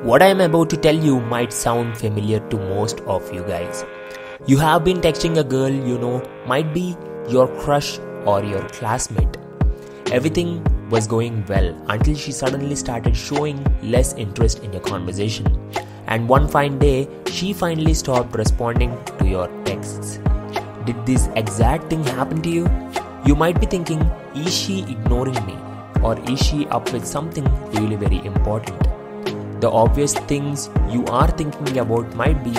What I am about to tell you might sound familiar to most of you guys. You have been texting a girl you know might be your crush or your classmate. Everything was going well until she suddenly started showing less interest in your conversation. And one fine day, she finally stopped responding to your texts. Did this exact thing happen to you? You might be thinking, is she ignoring me? Or is she up with something really very important? The obvious things you are thinking about might be,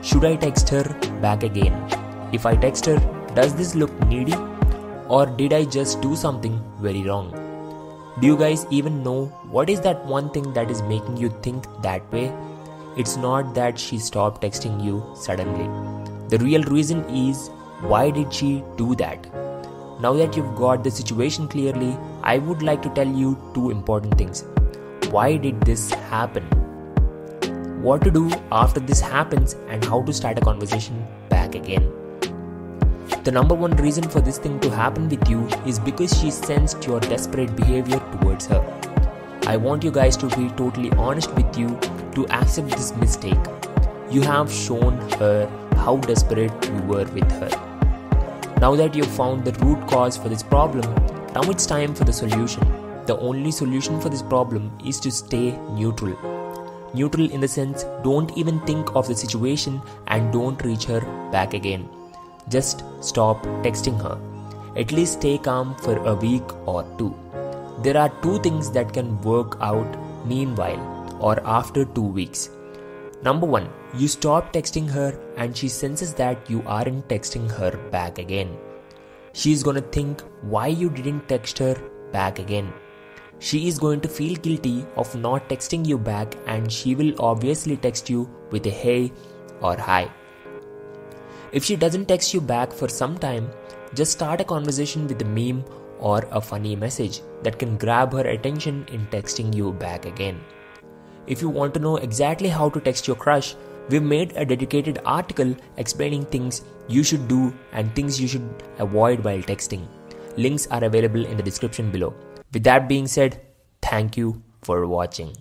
should I text her back again? If I text her, does this look needy? Or did I just do something very wrong? Do you guys even know what is that one thing that is making you think that way? It's not that she stopped texting you suddenly. The real reason is, why did she do that? Now that you've got the situation clearly, I would like to tell you two important things. Why did this happen? What to do after this happens and how to start a conversation back again. The number one reason for this thing to happen with you is because she sensed your desperate behavior towards her. I want you guys to be totally honest with you to accept this mistake. You have shown her how desperate you were with her. Now that you've found the root cause for this problem, now it's time for the solution. The only solution for this problem is to stay neutral. Neutral in the sense, don't even think of the situation and don't reach her back again. Just stop texting her. At least stay calm for a week or two. There are two things that can work out meanwhile or after 2 weeks. Number one, you stop texting her and she senses that you aren't texting her back again. She's gonna think why you didn't text her back again. She is going to feel guilty of not texting you back and she will obviously text you with a hey or hi. If she doesn't text you back for some time, just start a conversation with a meme or a funny message that can grab her attention in texting you back again. If you want to know exactly how to text your crush, we've made a dedicated article explaining things you should do and things you should avoid while texting. Links are available in the description below. With that being said, thank you for watching.